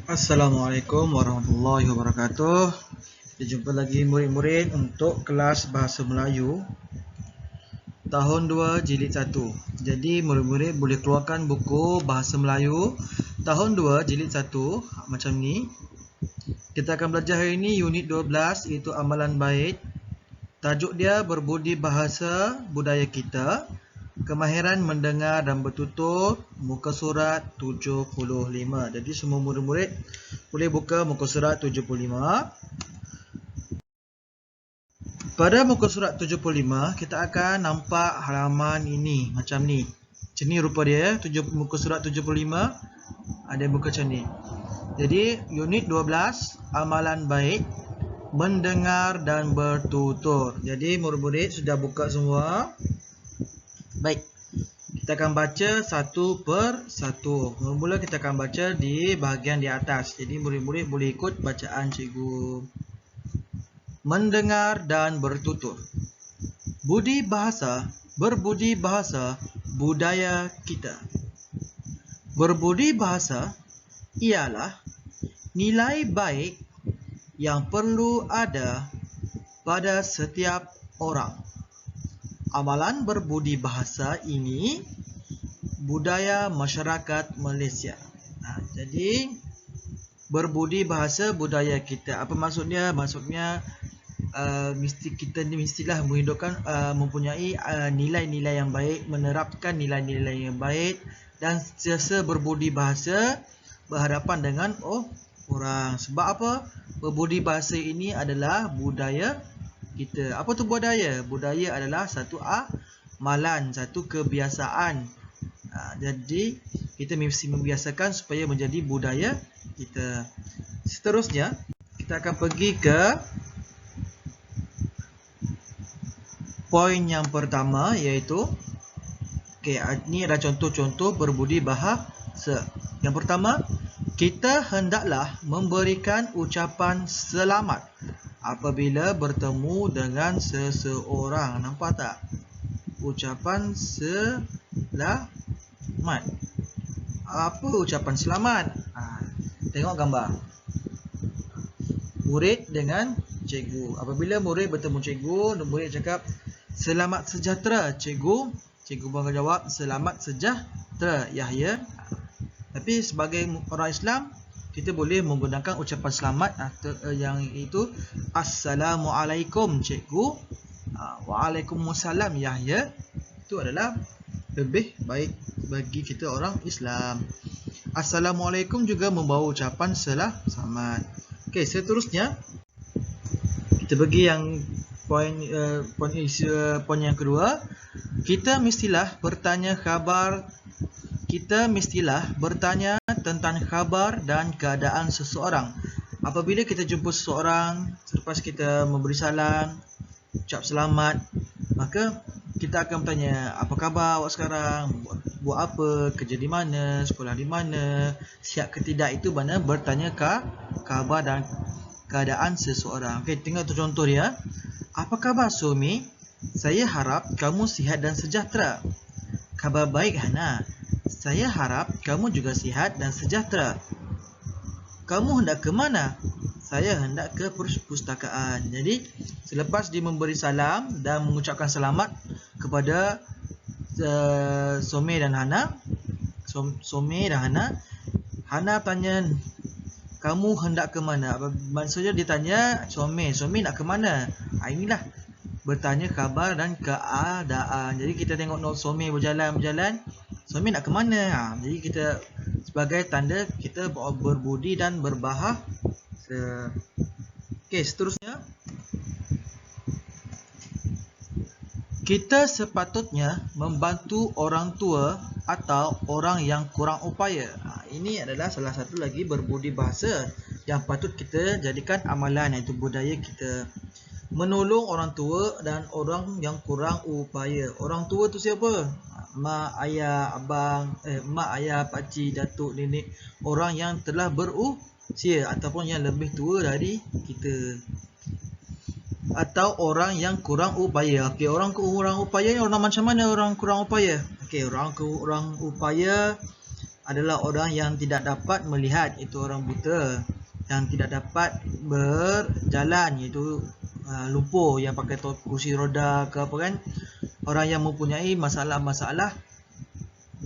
Assalamualaikum warahmatullahi wabarakatuh. Jumpa lagi murid-murid untuk kelas Bahasa Melayu tahun 2 jilid 1. Jadi murid-murid boleh keluarkan buku Bahasa Melayu tahun 2 jilid 1 macam ni. Kita akan belajar hari ini unit 12 iaitu amalan bait. Tajuk dia berbudi bahasa budaya kita. Kemahiran mendengar dan bertutur, muka surat 75. Jadi semua murid-murid boleh buka muka surat 75. Pada muka surat 75, kita akan nampak halaman ini macam ni. Macam ni rupa dia, muka surat 75 ada muka macam ni. Jadi unit 12 amalan bait, mendengar dan bertutur. Jadi murid-murid sudah buka semua. Baik, kita akan baca satu per satu. Mula-mula kita akan baca di bahagian di atas. Jadi murid-murid boleh ikut bacaan cikgu. Mendengar dan bertutur. Berbudi bahasa budaya kita. Berbudi bahasa ialah nilai baik yang perlu ada pada setiap orang. Amalan berbudi bahasa ini budaya masyarakat Malaysia. Jadi berbudi bahasa budaya kita. Apa maksudnya? Maksudnya kita ni mestilah menghidupkan mempunyai nilai-nilai yang baik, menerapkan nilai-nilai yang baik dan sentiasa berbudi bahasa berhadapan dengan orang. Sebab apa? Berbudi bahasa ini adalah budaya kita. Apa tu budaya? Budaya adalah satu amalan, satu kebiasaan. Jadi kita mesti membiasakan supaya menjadi budaya kita. Seterusnya kita akan pergi ke poin yang pertama, iaitu ini ada contoh-contoh berbudi bahasa. Yang pertama, kita hendaklah memberikan ucapan selamat apabila bertemu dengan seseorang. Nampak tak? Ucapan selamat. Apa ucapan selamat? Tengok gambar. Murid dengan cikgu. Apabila murid bertemu cikgu, murid cakap, "Selamat sejahtera, cikgu." Cikgu akan jawab, "Selamat sejahtera, Yahya." Tapi sebagai orang Islam, kita boleh menggunakan ucapan selamat yang itu "Assalamualaikum, cikgu." "Waalaikumsalam, Yahya." Itu adalah lebih baik bagi kita orang Islam. Assalamualaikum juga membawa ucapan selamat. Okey, seterusnya kita pergi yang poin yang kedua. Kita mestilah bertanya tentang khabar dan keadaan seseorang. Apabila kita jumpa seseorang, selepas kita memberi salam, ucap selamat, maka kita akan bertanya, "Apa khabar awak sekarang? Buat apa? Kerja di mana? Sekolah di mana? Sihat ke tidak?" Itu mana bertanya khabar dan keadaan seseorang. Okey, tengok tu contoh dia. "Apa khabar, Sumi? Saya harap kamu sihat dan sejahtera." "Khabar baik, Hana. Saya harap kamu juga sihat dan sejahtera." "Kamu hendak ke mana?" "Saya hendak ke perpustakaan." Jadi selepas dia memberi salam dan mengucapkan selamat kepada Sumi dan Hana, Hana tanya, "Kamu hendak ke mana?" Maksudnya dia tanya Sumi nak ke mana? Inilah bertanya khabar dan keadaan. Jadi kita tengok Sumi berjalan, Sumi nak ke mana? Jadi kita sebagai tanda kita berbudi dan berbahasa. Okey, seterusnya kita sepatutnya membantu orang tua atau orang yang kurang upaya. Ini adalah salah satu lagi berbudi bahasa yang patut kita jadikan amalan, iaitu budaya kita. Menolong orang tua dan orang yang kurang upaya. Orang tua tu siapa? Mak, ayah, abang, mak, ayah, pakcik, datuk, nenek. Orang yang telah berusia ataupun yang lebih tua dari kita. Atau orang yang kurang upaya. Okey, orang kurang upaya ni orang macam mana orang kurang upaya? Okey, orang kurang upaya adalah orang yang tidak dapat melihat, itu orang buta. Yang tidak dapat berjalan, iaitu lumpuh, yang pakai kursi roda ke apa kan. Orang yang mempunyai masalah-masalah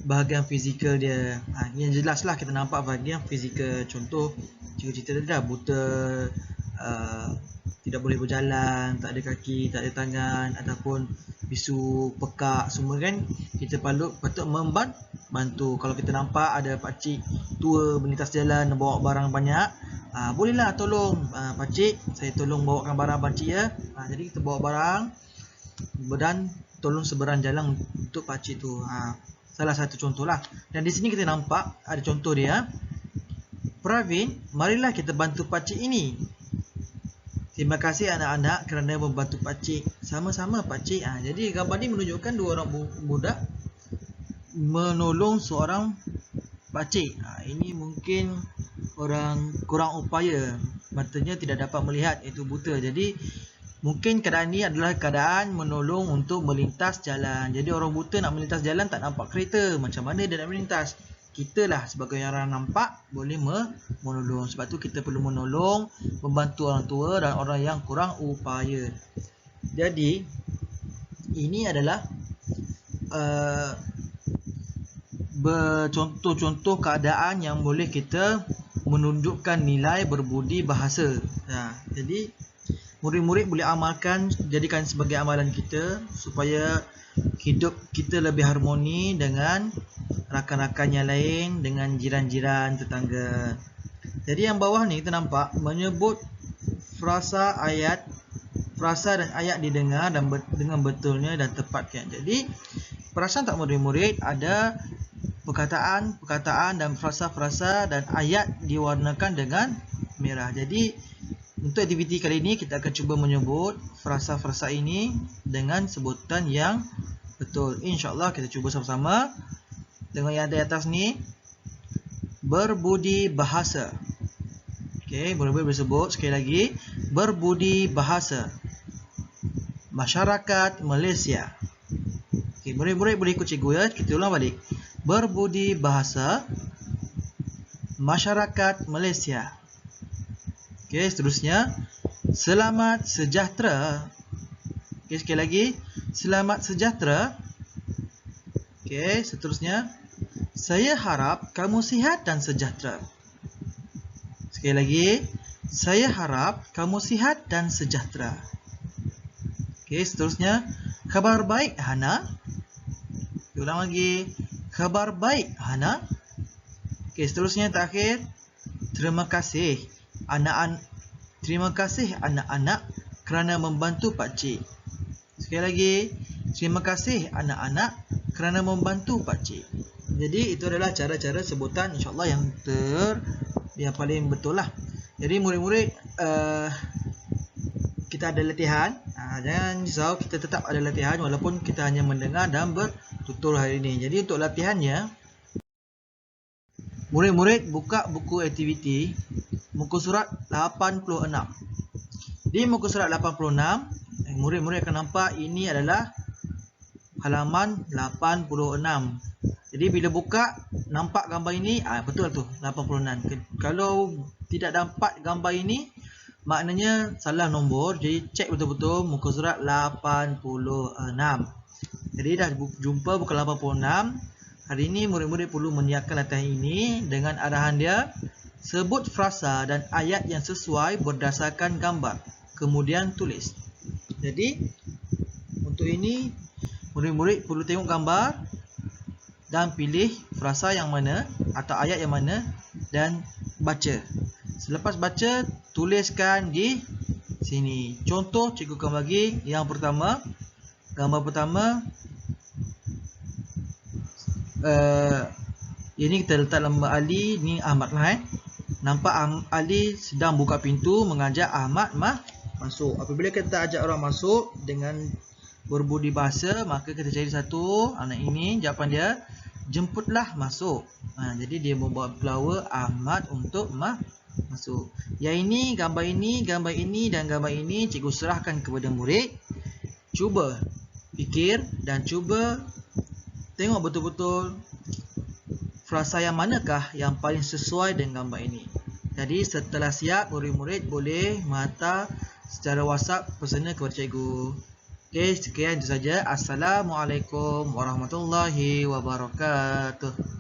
bahagian fizikal dia. Yang jelaslah kita nampak bahagian fizikal. Contoh cerita-cerita dia dah buta, tidak boleh berjalan, tak ada kaki, tak ada tangan, ataupun bisu, pekak, semua kan. Kita patut membantu. Kalau kita nampak ada pakcik tua melintas jalan bawa barang banyak, bolehlah tolong, pakcik, saya tolong bawakan barang pakcik ya. Jadi kita bawa barang dan tolong seberang jalan untuk pakcik tu. Salah satu contoh lah. Dan di sini kita nampak ada contoh dia. Pravin, marilah kita bantu pakcik ini. Terima kasih anak-anak kerana membantu pakcik. Sama-sama pakcik. Jadi gambar ni menunjukkan dua orang budak menolong seorang pakcik. Ini mungkin orang kurang upaya, matanya tidak dapat melihat, iaitu buta. Jadi mungkin keadaan ini adalah keadaan menolong untuk melintas jalan. Jadi orang buta nak melintas jalan, tak nampak kereta, macam mana dia nak melintas? Kita lah sebagai orang nampak boleh menolong. Sebab tu kita perlu menolong, membantu orang tua dan orang yang kurang upaya. Jadi ini adalah contoh-contoh keadaan yang boleh kita menunjukkan nilai berbudi bahasa. Jadi murid-murid boleh amalkan, jadikan sebagai amalan kita supaya hidup kita lebih harmoni dengan rakan-rakan yang lain, dengan jiran-jiran, tetangga. Jadi yang bawah ni kita nampak menyebut frasa dan ayat didengar dan dengan betulnya dan tepatnya. Jadi perasan tak murid-murid, ada perkataan dan frasa-frasa dan ayat diwarnakan dengan merah. Jadi untuk aktiviti kali ini kita akan cuba menyebut frasa-frasa ini dengan sebutan yang betul. InsyaAllah kita cuba sama-sama. Tengok yang ada di atas ni, berbudi bahasa. Okey, boleh disebut sekali lagi, berbudi bahasa. Masyarakat Malaysia. Okey, murid-murid boleh ikut cikgu ya. Kita ulang balik. Berbudi bahasa masyarakat Malaysia. Okey, seterusnya, selamat sejahtera. Okey, sekali lagi, selamat sejahtera. Okey, seterusnya, saya harap kamu sihat dan sejahtera. Sekali lagi, saya harap kamu sihat dan sejahtera. Okey, seterusnya, khabar baik Hana. Ulang lagi, khabar baik Hana. Okey, seterusnya terakhir, terima kasih anak-anak kerana membantu pakcik. Sekali lagi, terima kasih anak-anak kerana membantu pakcik. Jadi itu adalah cara-cara sebutan insyaAllah yang paling betul lah. Jadi murid-murid, kita ada latihan. Jangan risau, kita tetap ada latihan walaupun kita hanya mendengar dan bertutur hari ini. Jadi untuk latihannya, murid-murid buka buku aktiviti muka surat 86. Di muka surat 86, murid-murid akan nampak ini adalah halaman 86. Jadi bila buka nampak gambar ini, betul tu 86. Kalau tidak dapat gambar ini, maknanya salah nombor. Jadi cek betul-betul muka surat 86. Jadi dah jumpa buku 86. Hari ini murid-murid perlu menyiapkan latihan ini dengan arahan dia. Sebut frasa dan ayat yang sesuai berdasarkan gambar. Kemudian tulis. Jadi untuk ini murid-murid perlu tengok gambar dan pilih frasa yang mana atau ayat yang mana dan baca. Selepas baca, tuliskan di sini. Contoh cikgu akan bagi yang pertama. Gambar pertama, ini kita letak lamba Ali, ni Ahmad lah. Nampak Ali sedang buka pintu mengajak Ahmad masuk. Apabila kita ajak orang masuk dengan berbudi bahasa, maka kita cari satu anak ini, jawapan dia, jemputlah masuk. Jadi dia membawa flower Ahmad untuk masuk. Yang ini, gambar ini dan gambar ini cikgu serahkan kepada murid. Cuba fikir dan cuba tengok betul-betul frasa yang manakah yang paling sesuai dengan gambar ini. Jadi setelah siap, murid-murid boleh menghantar secara WhatsApp pesanan kepada cikgu. Okey, sekian itu saja. Assalamualaikum warahmatullahi wabarakatuh.